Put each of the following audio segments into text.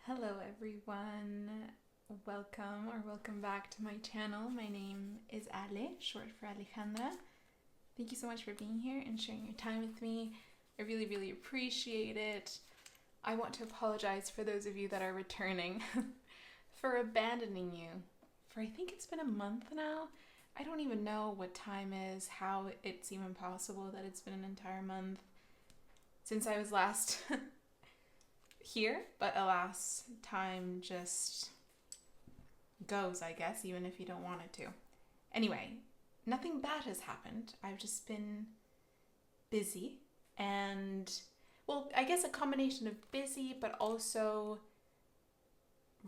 Hello everyone, welcome back to my channel. My name is Ale, short for Alejandra. Thank you so much for being here and sharing your time with me. I really appreciate it. I want to apologize for those of you that are returning for abandoning you for I think it's been a month now. I don't even know what time is, how it's even possible that it's been an entire month since I was last here, but alas, time just goes, I guess, even if you don't want it to. Anyway, nothing bad has happened. I've just been busy and, well, I guess a combination of busy, but also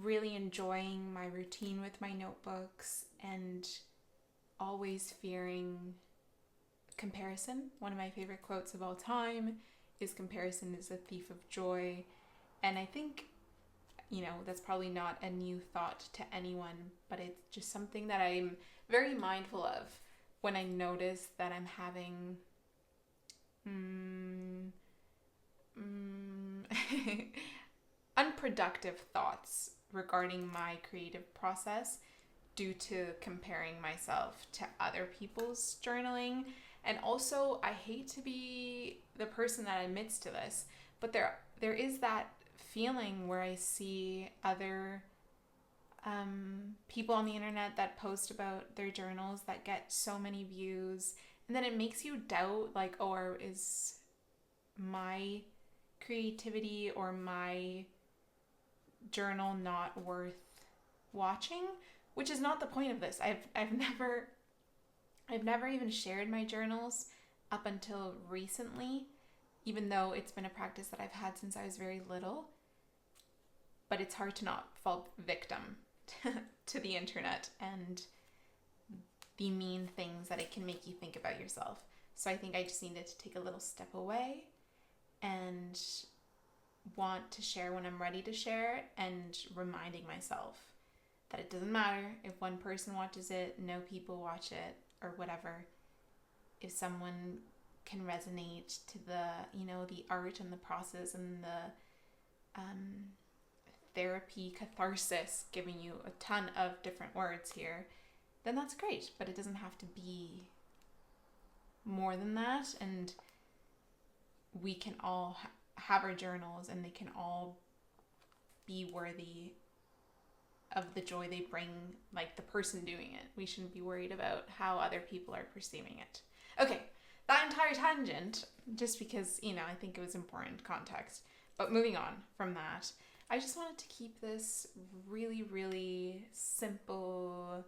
really enjoying my routine with my notebooks and always fearing comparison. One of my favorite quotes of all time is "Comparison is a thief of joy." And I think, that's probably not a new thought to anyone, but it's just something that I'm very mindful of when I notice that I'm having unproductive thoughts regarding my creative process due to comparing myself to other people's journaling. And also, I hate to be the person that admits to this, but there is that feeling where I see other people on the internet that post about their journals that get so many views, and then it makes you doubt, like, or is my creativity or my journal not worth watching? Which is not the point of this. I've never even shared my journals up until recently, even though it's been a practice that I've had since I was very little. But it's hard to not fall victim to the internet and the mean things that it can make you think about yourself. So I think I just needed to take a little step away and want to share when I'm ready to share, and reminding myself that it doesn't matter if one person watches it, no people watch it, or whatever. If someone can resonate to the art and the process and the therapy catharsis, giving you a ton of different words here, then that's great. But it doesn't have to be more than that. And we can all have our journals, and they can all be worthy of the joy they bring, like the person doing it. We shouldn't be worried about how other people are perceiving it. Okay, that entire tangent, just because, I think it was important context. But moving on from that, I just wanted to keep this really simple,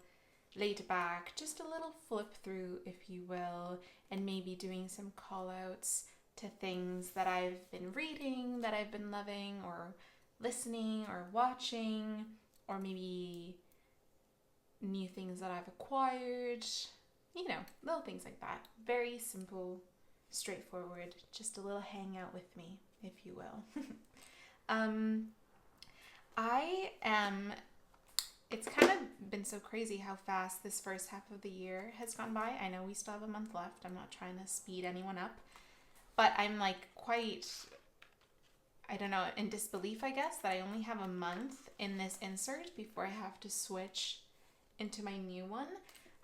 laid back, just a little flip through, if you will, and maybe doing some call outs to things that I've been reading, that I've been loving, or listening, or watching, or maybe new things that I've acquired, little things like that. Very simple, straightforward, just a little hangout with me, if you will. It's kind of been so crazy how fast this first half of the year has gone by. I know we still have a month left. I'm not trying to speed anyone up, but I'm quite, I don't know, in disbelief, I guess, that I only have a month in this insert before I have to switch into my new one.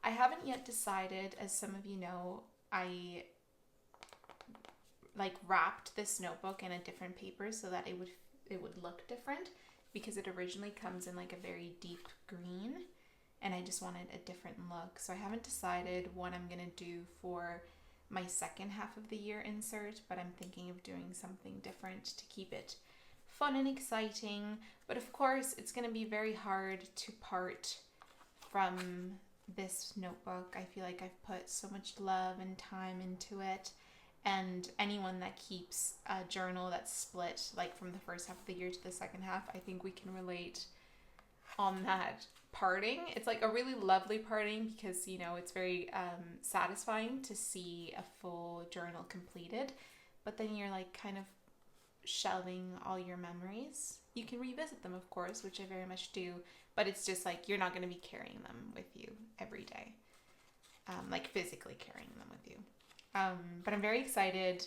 I haven't yet decided, as some of you know, I wrapped this notebook in a different paper so that it would look different, because it originally comes in a very deep green, and I just wanted a different look. So I haven't decided what I'm gonna do for my second half of the year insert, but I'm thinking of doing something different to keep it fun and exciting. But of course, it's going to be very hard to part from this notebook. I feel like I've put so much love and time into it, and anyone that keeps a journal that's split from the first half of the year to the second half, I think we can relate on that parting. It's a really lovely parting, because it's very satisfying to see a full journal completed, but then you're kind of shelving all your memories. You can revisit them, of course, which I very much do, but it's just you're not going to be carrying them with you every day, physically carrying them with you. But I'm very excited.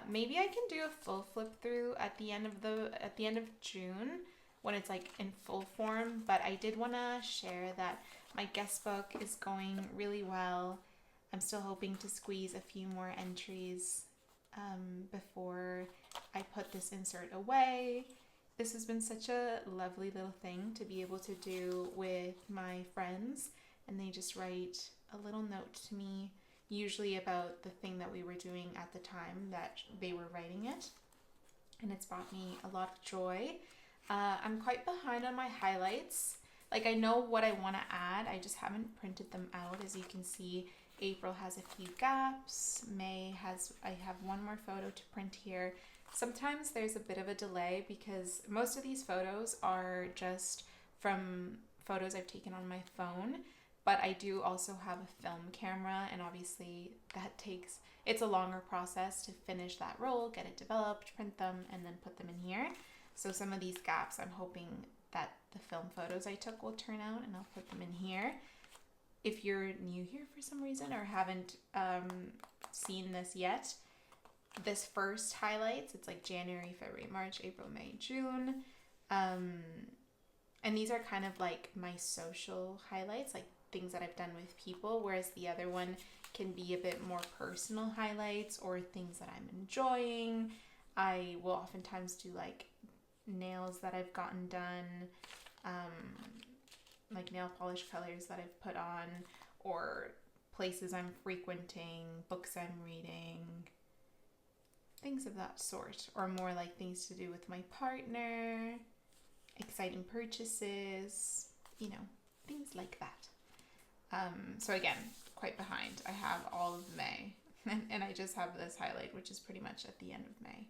Maybe I can do a full flip through at the end of June when it's like in full form, but I did want to share that my guest book is going really well. I'm still hoping to squeeze a few more entries before I put this insert away. This has been such a lovely little thing to be able to do with my friends, and they just write a little note to me, usually about the thing that we were doing at the time that they were writing it, and it's brought me a lot of joy. I'm quite behind on my highlights. Like, I know what I want to add, I just haven't printed them out. As you can see, April has a few gaps. I have one more photo to print here. Sometimes there's a bit of a delay because most of these photos are just from photos I've taken on my phone, but I do also have a film camera, and obviously it's a longer process to finish that roll, get it developed, print them, and then put them in here. So some of these gaps, I'm hoping that the film photos I took will turn out, and I'll put them in here. If you're new here for some reason or haven't seen this yet, this first highlights, it's like January, February, March, April, May, June. And these are kind of like my social highlights, like things that I've done with people, whereas the other one can be a bit more personal highlights or things that I'm enjoying. I will oftentimes do like nails that I've gotten done, like nail polish colors that I've put on, or places I'm frequenting, books I'm reading, things of that sort, or more like things to do with my partner, exciting purchases, things like that. So again, quite behind. I have all of May and I just have this highlight, which is pretty much at the end of May.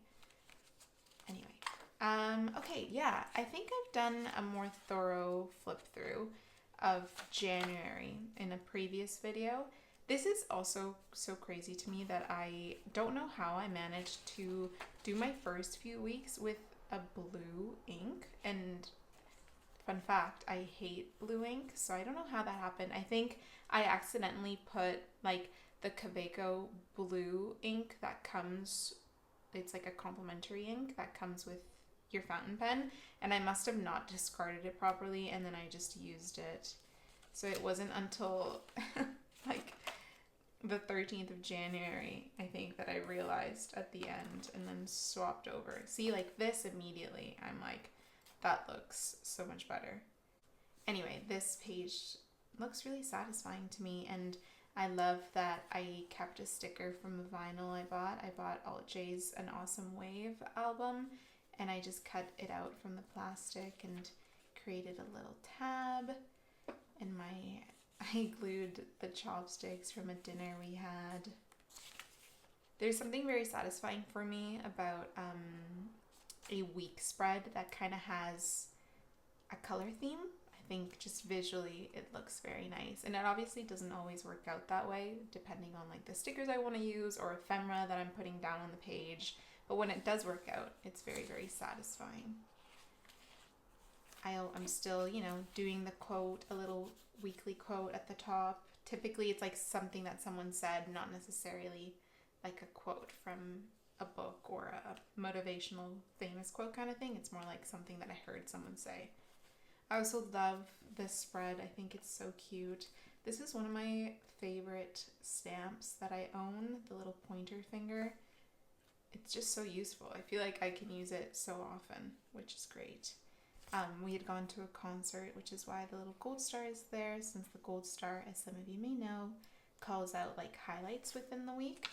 Anyway, okay, yeah, I think I've done a more thorough flip through of January in a previous video. This is also so crazy to me that I don't know how I managed to do my first few weeks with a blue ink. And fun fact, I hate blue ink, so I don't know how that happened. I think I accidentally put like the Kaweco blue ink that comes, it's like a complimentary ink that comes with your fountain pen, and I must have not discarded it properly, and then I just used it. So it wasn't until like the 13th of January, I think, that I realized at the end, and then swapped over. See, like this immediately, I'm like, that looks so much better. Anyway, this page looks really satisfying to me, and I love that I kept a sticker from a vinyl I bought. I bought Alt J's An Awesome Wave album, and I just cut it out from the plastic and created a little tab, and I glued the chopsticks from a dinner we had. There's something very satisfying for me about a week spread that kind of has a color theme. I think just visually it looks very nice, and it obviously doesn't always work out that way depending on like the stickers I want to use or ephemera that I'm putting down on the page, but when it does work out, it's very, very satisfying. I'm still, doing the quote, a little weekly quote at the top. Typically it's like something that someone said, not necessarily like a quote from a book or a motivational famous quote kind of thing. It's more like something that I heard someone say. I also love this spread. I think it's so cute. This is one of my favorite stamps that I own, the little pointer finger. It's just so useful. I feel like I can use it so often, which is great. We had gone to a concert, which is why the little gold star is there, since the gold star, as some of you may know, calls out like highlights within the week.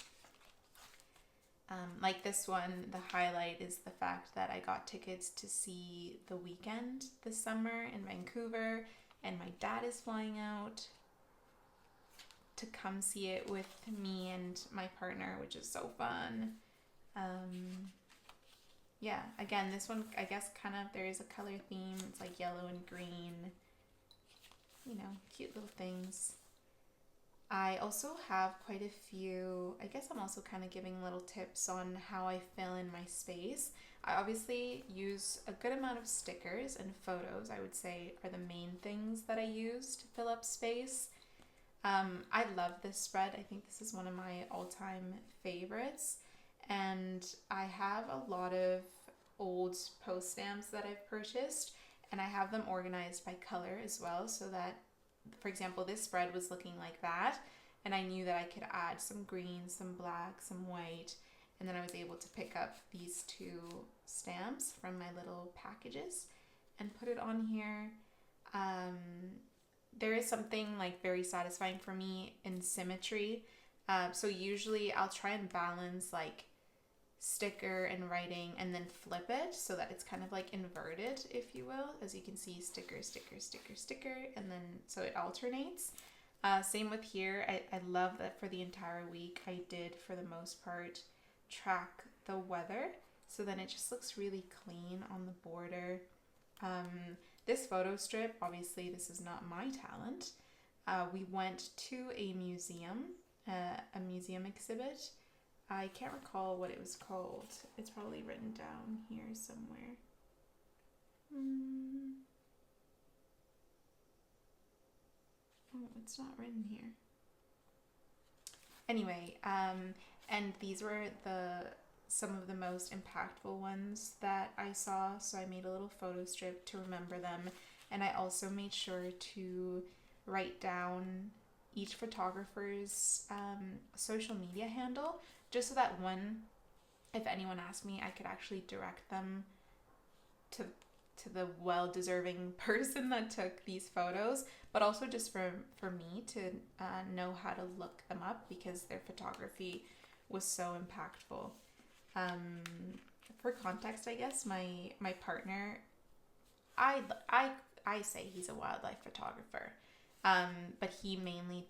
Like this one, the highlight is the fact that I got tickets to see The Weeknd this summer in Vancouver, and my dad is flying out to come see it with me and my partner, which is so fun. Yeah, again, this one, I guess kind of, there is a color theme. It's like yellow and green, cute little things. I also have quite a few, I guess I'm also kind of giving little tips on how I fill in my space. I obviously use a good amount of stickers, and photos, I would say, are the main things that I use to fill up space. I love this spread. I think this is one of my all-time favorites. And I have a lot of old post stamps that I've purchased, and I have them organized by color as well, so that, for example, this spread was looking like that, and I knew that I could add some green, some black, some white, and then I was able to pick up these two stamps from my little packages and put it on here. There is something like very satisfying for me in symmetry. So usually I'll try and balance like sticker and writing and then flip it so that it's kind of like inverted, if you will. As you can see, sticker, sticker, sticker, sticker, and then so it alternates. Same with here. I love that for the entire week I did, for the most part, track the weather, so then it just looks really clean on the border. This photo strip, obviously this is not my talent. We went to a museum exhibit. I can't recall what it was called. It's probably written down here somewhere. Oh, it's not written here. Anyway, and these were some of the most impactful ones that I saw, so I made a little photo strip to remember them, and I also made sure to write down each photographer's social media handle, just so that if anyone asked me, I could actually direct them to the well-deserving person that took these photos, but also just for me to know how to look them up, because their photography was so impactful. For context, I guess, my partner, I say he's a wildlife photographer, but he mainly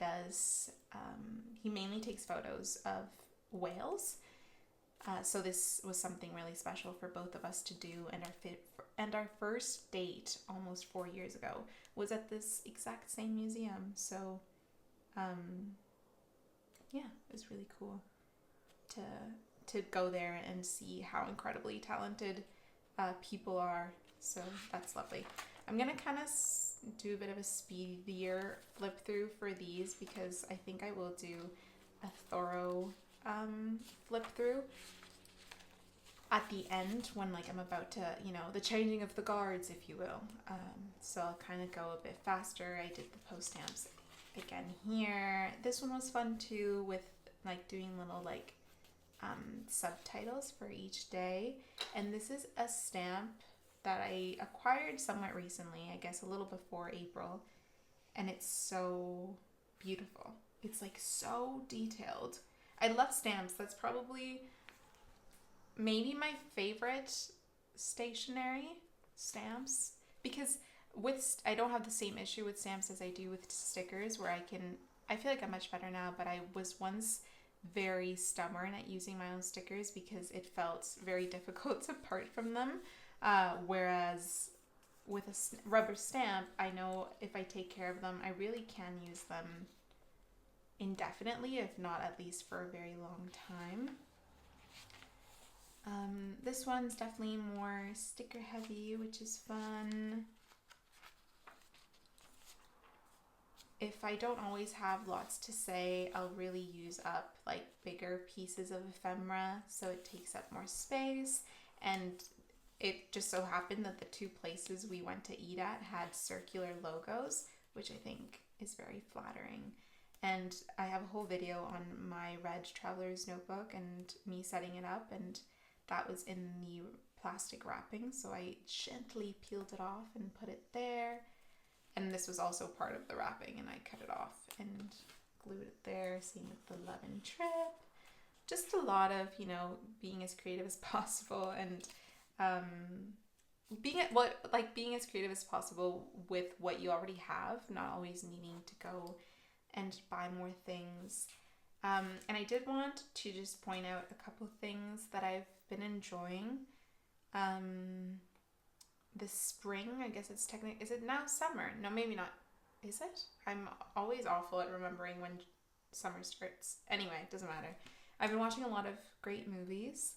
takes photos of whales. So this was something really special for both of us to do, and our first date almost 4 years ago was at this exact same museum. So, yeah, it was really cool to go there and see how incredibly talented people are. So that's lovely. I'm gonna kind of do a bit of a speedier flip through for these, because I think I will do a thorough flip through at the end, when like I'm about to, the changing of the guards, if you will. So I'll kind of go a bit faster. I did the post stamps again here. This one was fun too, with like doing little like subtitles for each day. And this is a stamp that I acquired somewhat recently, I guess a little before April, and it's so beautiful. It's like so detailed. I love stamps. That's probably maybe my favorite stationery stamps, because I don't have the same issue with stamps as I do with stickers, where I feel like I'm much better now, but I was once very stubborn at using my own stickers because it felt very difficult to part from them. Whereas with a rubber stamp, I know if I take care of them, I really can use them indefinitely, if not at least for a very long time. This one's definitely more sticker heavy, which is fun. If I don't always have lots to say, I'll really use up like bigger pieces of ephemera, so it takes up more space. And it just so happened that the two places we went to eat at had circular logos, which I think is very flattering. And I have a whole video on my red traveler's notebook and me setting it up, and that was in the plastic wrapping, so I gently peeled it off and put it there. And this was also part of the wrapping, and I cut it off and glued it there. Same with the lemon trip. Just a lot of, being as creative as possible, and being as creative as possible with what you already have, not always needing to go and buy more things. And I did want to just point out a couple things that I've been enjoying. This spring, I guess it's technically, is it now summer? No, maybe not. Is it? I'm always awful at remembering when summer starts. Anyway, it doesn't matter. I've been watching a lot of great movies,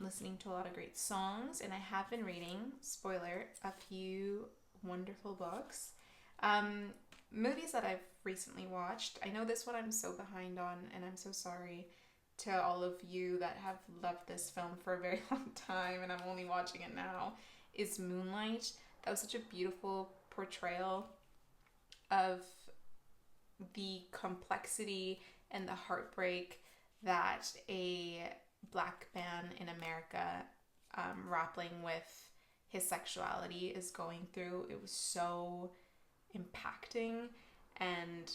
listening to a lot of great songs, and I have been reading, spoiler, a few wonderful books. Movies that I've recently watched. I know this one I'm so behind on, and I'm so sorry. to all of you that have loved this film for a very long time, and I'm only watching it now, is Moonlight. That was such a beautiful portrayal of the complexity and the heartbreak that a Black man in America grappling with his sexuality is going through. It was so impacting and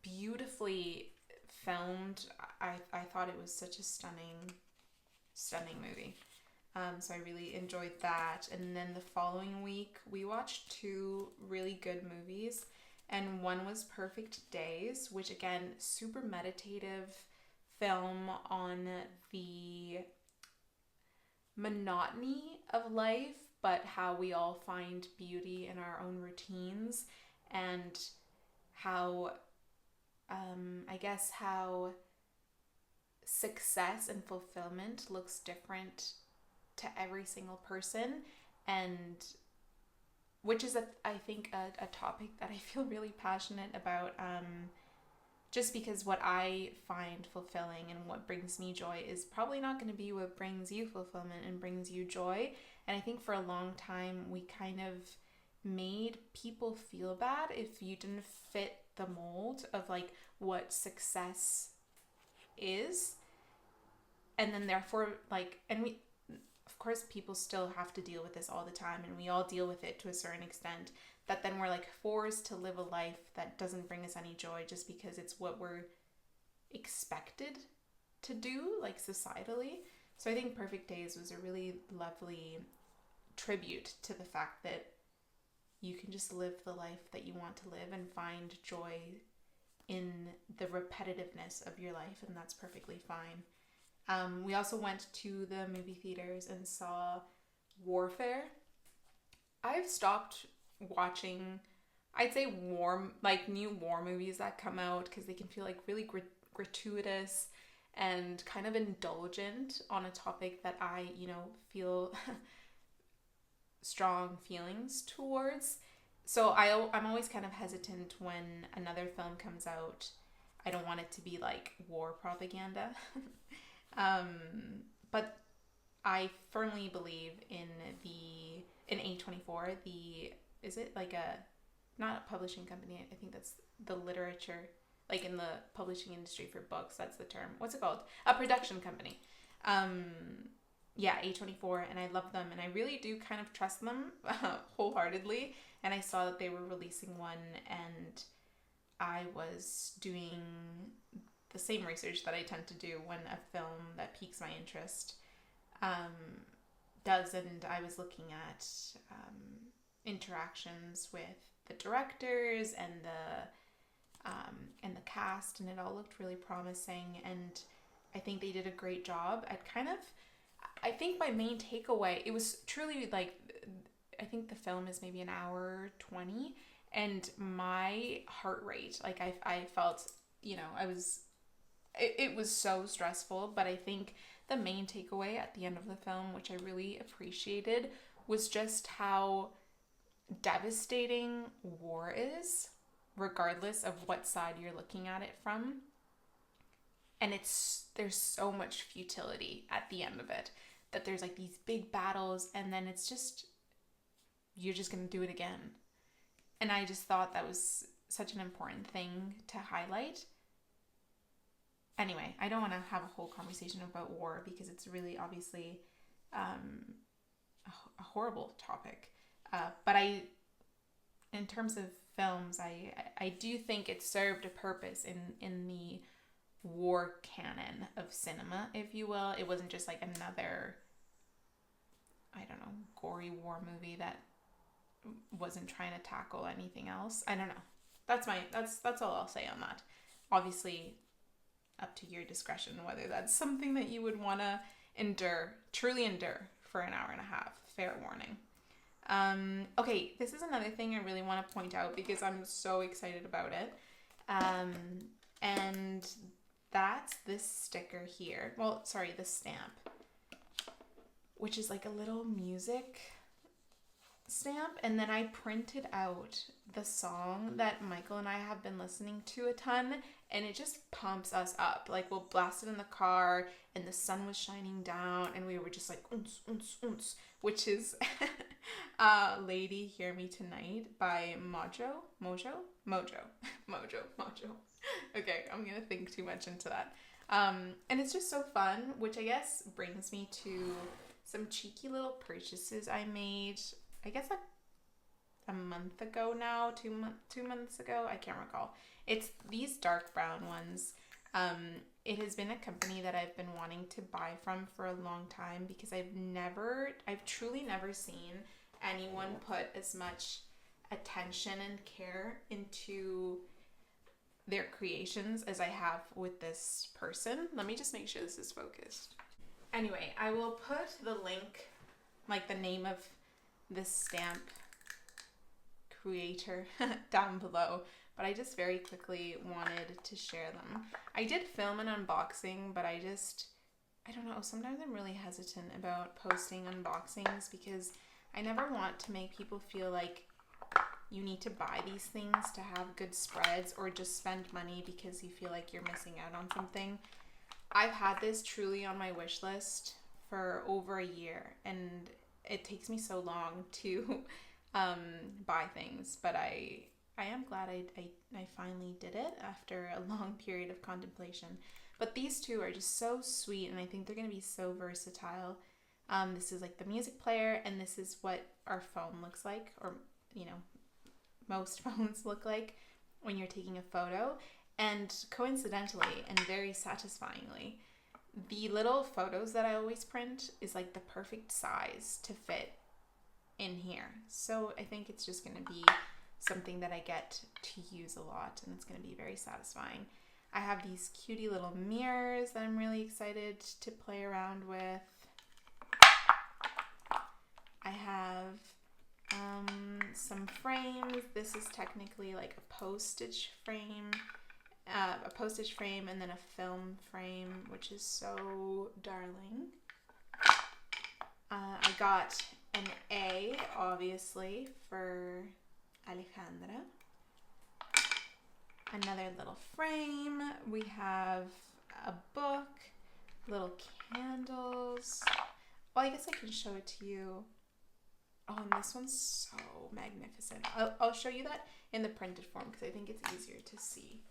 beautifully filmed. I thought it was such a stunning movie. So I really enjoyed that. And then the following week, we watched 2 really good movies. And one was Perfect Days, which again, super meditative film on the monotony of life, but how we all find beauty in our own routines, and how, how success and fulfillment looks different to every single person, and which is I think a topic that I feel really passionate about, just because what I find fulfilling and what brings me joy is probably not going to be what brings you fulfillment and brings you joy. And I think for a long time we kind of made people feel bad if you didn't fit the mold of like what success is, and then therefore like, and we, of course, people still have to deal with this all the time, and we all deal with it to a certain extent, that then we're like forced to live a life that doesn't bring us any joy just because it's what we're expected to do, like societally. So I think Perfect Days was a really lovely tribute to the fact that you can just live the life that you want to live and find joy in the repetitiveness of your life, and that's perfectly fine. We also went to the movie theaters and saw Warfare. I've stopped watching, I'd say, new war movies that come out, because they can feel like really gratuitous and kind of indulgent on a topic that I, feel strong feelings towards. So I'm always kind of hesitant when another film comes out. I don't want it to be like war propaganda. But I firmly believe in A24, is it like not a publishing company, I think that's the literature, like in the publishing industry for books, that's the term. What's it called? A production company. Yeah, A24, and I love them, and I really do kind of trust them wholeheartedly. And I saw that they were releasing one, and I was doing the same research that I tend to do when a film that piques my interest does, and I was looking at interactions with the directors and the cast, and it all looked really promising, and I think they did a great job at I think my main takeaway, it was truly like, I think the film is maybe an hour 20, and my heart rate, like I felt, it was so stressful, but I think the main takeaway at the end of the film, which I really appreciated, was just how devastating war is, regardless of what side you're looking at it from. And there's so much futility at the end of it, that there's like these big battles, and then it's just, you're just going to do it again. And I just thought that was such an important thing to highlight. Anyway, I don't want to have a whole conversation about war, because it's really obviously a horrible topic. But in terms of films, I do think it served a purpose in the war canon of cinema, if you will. It wasn't just like another, I don't know, gory war movie that wasn't trying to tackle anything else. I don't know. That's all I'll say on that. Obviously, up to your discretion whether that's something that you would want to truly endure for an hour and a half. Fair warning. Okay, this is another thing I really want to point out, because I'm so excited about it. And that's this sticker here. Well, sorry, the stamp, which is like a little music stamp, and then I printed out the song that Michael and I have been listening to a ton, and it just pumps us up. Like, we'll blast it in the car, and the sun was shining down, and we were just like, oons, oons, oons, which is Lady Hear Me Tonight by Mojo. Okay, I'm gonna think too much into that. And it's just so fun, which I guess brings me to some cheeky little purchases I made, I guess like a month ago now, 2 months ago, I can't recall. It's these dark brown ones. It has been a company that I've been wanting to buy from for a long time because I've truly never seen anyone put as much attention and care into their creations as I have with this person. Let me just make sure this is focused. Anyway, I will put the link, like the name of this stamp creator down below, but I just very quickly wanted to share them. I did film an unboxing, but I don't know, sometimes I'm really hesitant about posting unboxings because I never want to make people feel like you need to buy these things to have good spreads or just spend money because you feel like you're missing out on something. I've had this truly on my wish list for over a year, and it takes me so long to buy things, but I am glad I finally did it after a long period of contemplation. But these two are just so sweet, and I think they're going to be so versatile. This is like the music player, and this is what our phone looks like, or, you know, most phones look like when you're taking a photo. And coincidentally and very satisfyingly, the little photos that I always print is like the perfect size to fit in here. So I think it's just going to be something that I get to use a lot, and it's going to be very satisfying. I have these cutie little mirrors that I'm really excited to play around with. I have some frames. This is technically like a postage frame, and then a film frame, which is so darling. I got an A, obviously, for Alejandra. Another little frame. We have a book, little candles. Well, I guess I can show it to you. Oh, and this one's so magnificent. I'll show you that in the printed form because I think it's easier to see.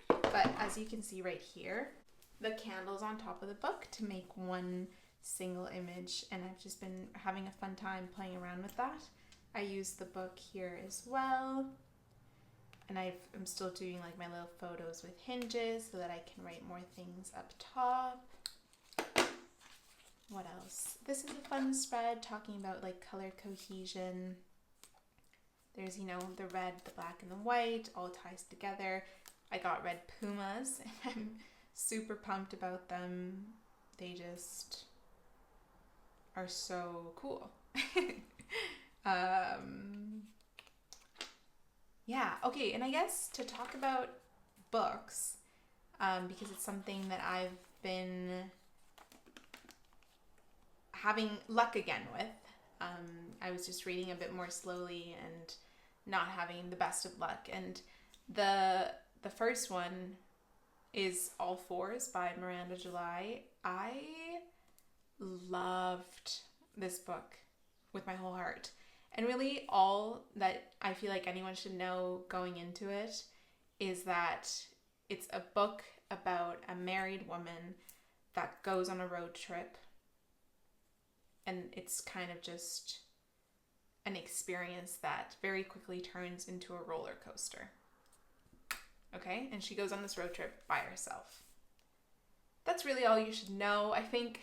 But as you can see right here, the candle's on top of the book to make one single image, and I've just been having a fun time playing around with that. I use the book here as well, and I'm still doing like my little photos with hinges so that I can write more things up top. What else? This is a fun spread talking about like color cohesion. There's, you know, the red, the black, and the white all ties together. I got red pumas, and I'm super pumped about them. They just are so cool. Yeah, okay, and I guess to talk about books, because it's something that I've been having luck again with. I was just reading a bit more slowly and not having the best of luck. And the first one is All Fours by Miranda July. I loved this book with my whole heart. And really all that I feel like anyone should know going into it is that it's a book about a married woman that goes on a road trip. And it's kind of just an experience that very quickly turns into a roller coaster. Okay? And she goes on this road trip by herself. That's really all you should know. I think,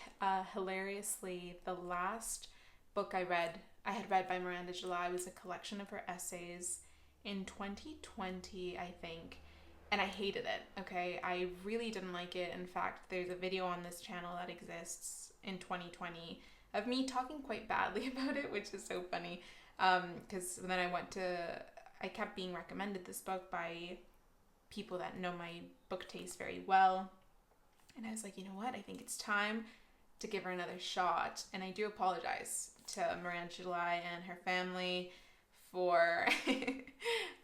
hilariously, the last book I had read by Miranda July was a collection of her essays in 2020, I think. And I hated it, okay? I really didn't like it. In fact, there's a video on this channel that exists in 2020 of me talking quite badly about it, which is so funny. Because then I kept being recommended this book by people that know my book taste very well. And I was like, you know what? I think it's time to give her another shot. And I do apologize to Miranda July and her family for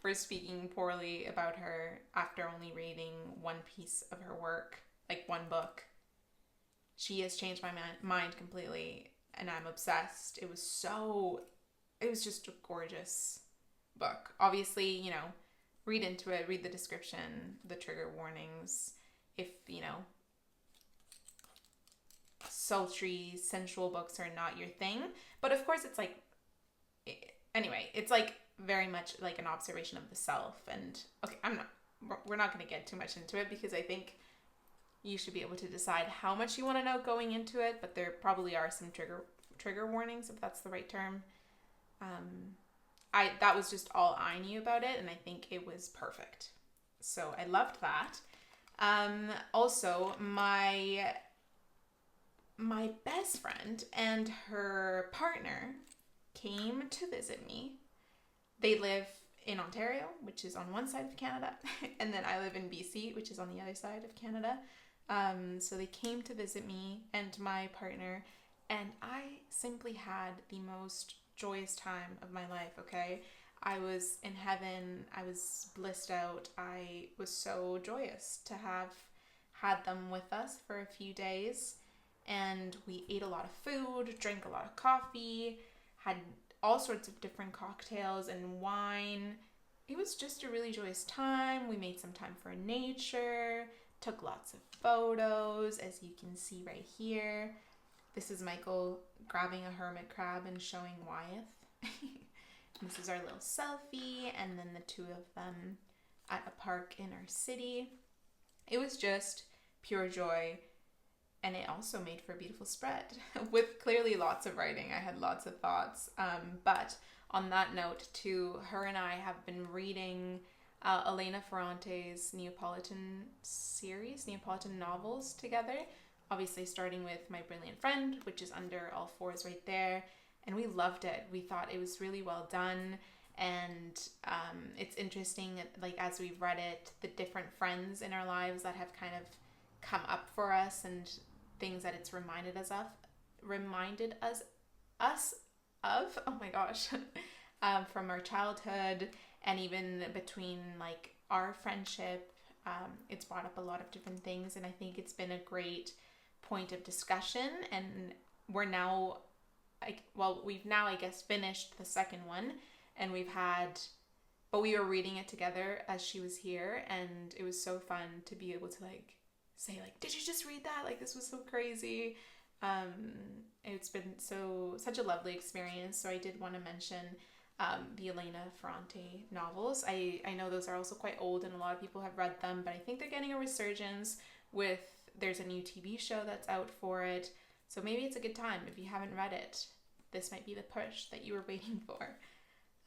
for speaking poorly about her after only reading one piece of her work, like one book. She has changed my mind completely, and I'm obsessed. It was just a gorgeous book. Obviously, you know, read into it, read the description, the trigger warnings. If, you know, sultry, sensual books are not your thing. But of course, it's like, anyway, it's like very much like an observation of the self. And okay, we're not going to get too much into it because I think you should be able to decide how much you want to know going into it. But there probably are some trigger warnings, if that's the right term. That was just all I knew about it, and I think it was perfect. So I loved that. Also, my best friend and her partner came to visit me. They live in Ontario, which is on one side of Canada, and then I live in BC, which is on the other side of Canada. So they came to visit me and my partner, and I simply had the most joyous time of my life, okay? I was in heaven. I was blissed out. I was so joyous to have had them with us for a few days. And we ate a lot of food, drank a lot of coffee, had all sorts of different cocktails and wine. It was just a really joyous time. We made some time for nature, took lots of photos, as you can see right here. This is Michael grabbing a hermit crab and showing Wyeth. This is our little selfie, and then the two of them at a park in our city. It was just pure joy, and it also made for a beautiful spread with clearly lots of writing. I had lots of thoughts, but on that note too, her and I have been reading Elena Ferrante's Neapolitan series, Neapolitan novels together. Obviously starting with My Brilliant Friend, which is under all fours right there. And we loved it. We thought it was really well done. And it's interesting, like as we've read it, the different friends in our lives that have kind of come up for us and things that it's reminded us of, oh my gosh, from our childhood, and even between like our friendship. It's brought up a lot of different things, and I think it's been a great point of discussion. And we've now, I guess, finished the second one, and we were reading it together as she was here, and it was so fun to be able to like say like, did you just read that? Like, this was so crazy. It's been such a lovely experience. So I did want to mention the Elena Ferrante novels. I know those are also quite old and a lot of people have read them, but I think they're getting a resurgence with, there's a new TV show that's out for it. So maybe it's a good time. If you haven't read it, this might be the push that you were waiting for.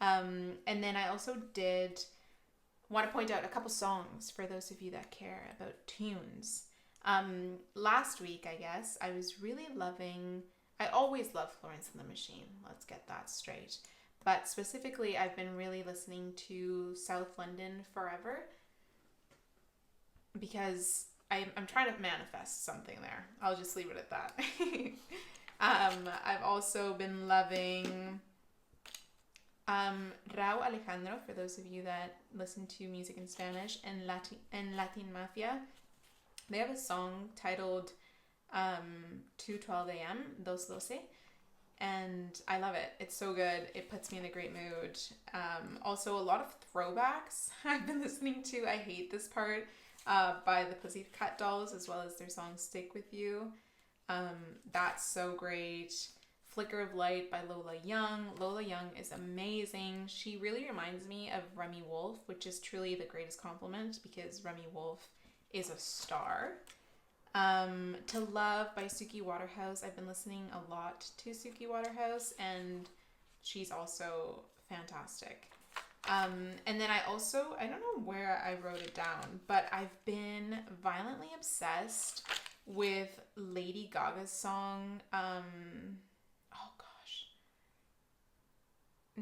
And then I also did want to point out a couple songs for those of you that care about tunes. Last week, I guess, I was really loving, I always love Florence and the Machine. Let's get that straight. But specifically, I've been really listening to South London Forever because I'm trying to manifest something there. I'll just leave it at that. I've also been loving Rau Alejandro, for those of you that listen to music in Spanish, and Latin Mafia. They have a song titled 2:12 a.m., Dos Doce, and I love it. It's so good. It puts me in a great mood. Also, a lot of throwbacks I've been listening to. I Hate This Part by the Pussycat Dolls, as well as their song Stick With You. That's so great. Flicker of Light by Lola Young. Lola Young is amazing. She really reminds me of Remy Wolf, which is truly the greatest compliment because Remy Wolf is a star. To Love by Suki Waterhouse. I've been listening a lot to Suki Waterhouse, and she's also fantastic. And then I don't know where I wrote it down, but I've been violently obsessed with Lady Gaga's song,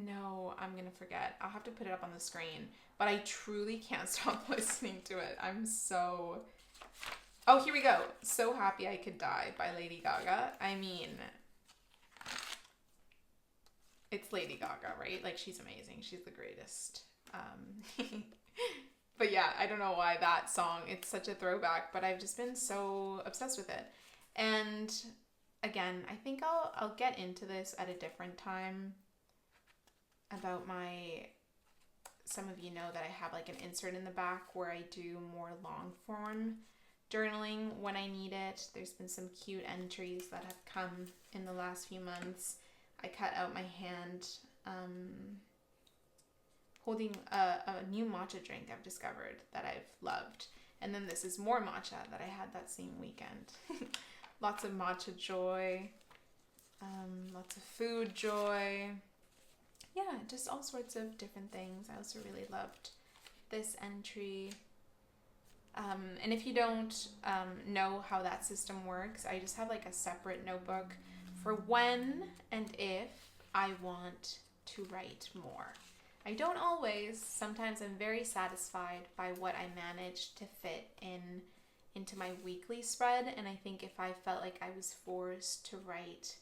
no, I'm gonna forget. I'll have to put it up on the screen. But I truly can't stop listening to it. Oh, here we go. So Happy I Could Die by Lady Gaga. I mean, it's Lady Gaga, right? Like, she's amazing. She's the greatest. But yeah, I don't know why that song, it's such a throwback, but I've just been so obsessed with it. And again, I think I'll get into this at a different time about some of you know that I have like an insert in the back where I do more long form journaling when I need it. There's been some cute entries that have come in the last few months. I cut out my hand holding a new matcha drink I've discovered that I've loved. And then this is more matcha that I had that same weekend. Lots of matcha joy, lots of food joy. Yeah, just all sorts of different things. I also really loved this entry. And if you don't know how that system works, I just have like a separate notebook for when and if I want to write more. I don't always. Sometimes I'm very satisfied by what I managed to fit into my weekly spread, and I think if I felt like I was forced to write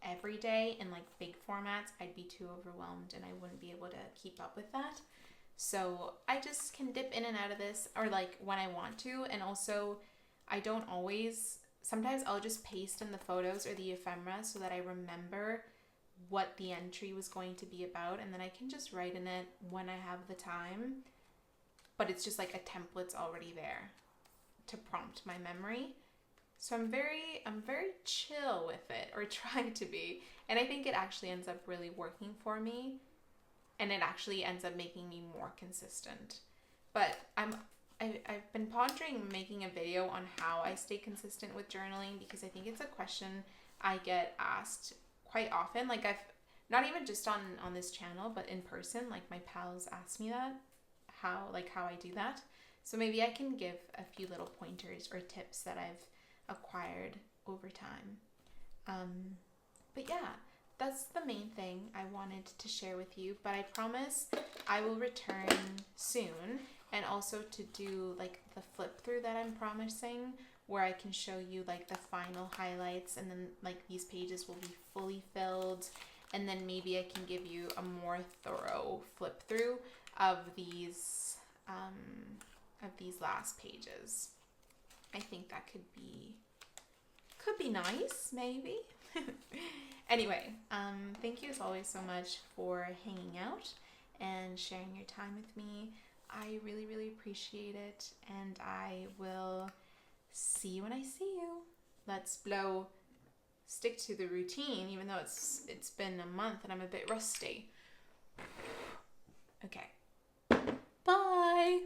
every day in like big formats, I'd be too overwhelmed and I wouldn't be able to keep up with that. So I just can dip in and out of this, or like when I want to. And also I don't always, sometimes I'll just paste in the photos or the ephemera so that I remember what the entry was going to be about, and then I can just write in it when I have the time. But it's just like a template's already there to prompt my memory. So I'm very chill with it, or try to be. And I think it actually ends up really working for me, and it actually ends up making me more consistent. But I've been pondering making a video on how I stay consistent with journaling, because I think it's a question I get asked quite often. Like, I've not even just on this channel, but in person, like my pals ask me that, how I do that. So maybe I can give a few little pointers or tips that I've acquired over time. But yeah, that's the main thing I wanted to share with you. But I promise I will return soon, and also to do like the flip through that I'm promising, where I can show you like the final highlights, and then like these pages will be fully filled, and then maybe I can give you a more thorough flip through of these last pages. I think that could be nice, maybe. Anyway, thank you as always so much for hanging out and sharing your time with me. I really, really appreciate it, and I will see you when I see you. Let's stick to the routine, even though it's been a month and I'm a bit rusty. Okay. Bye.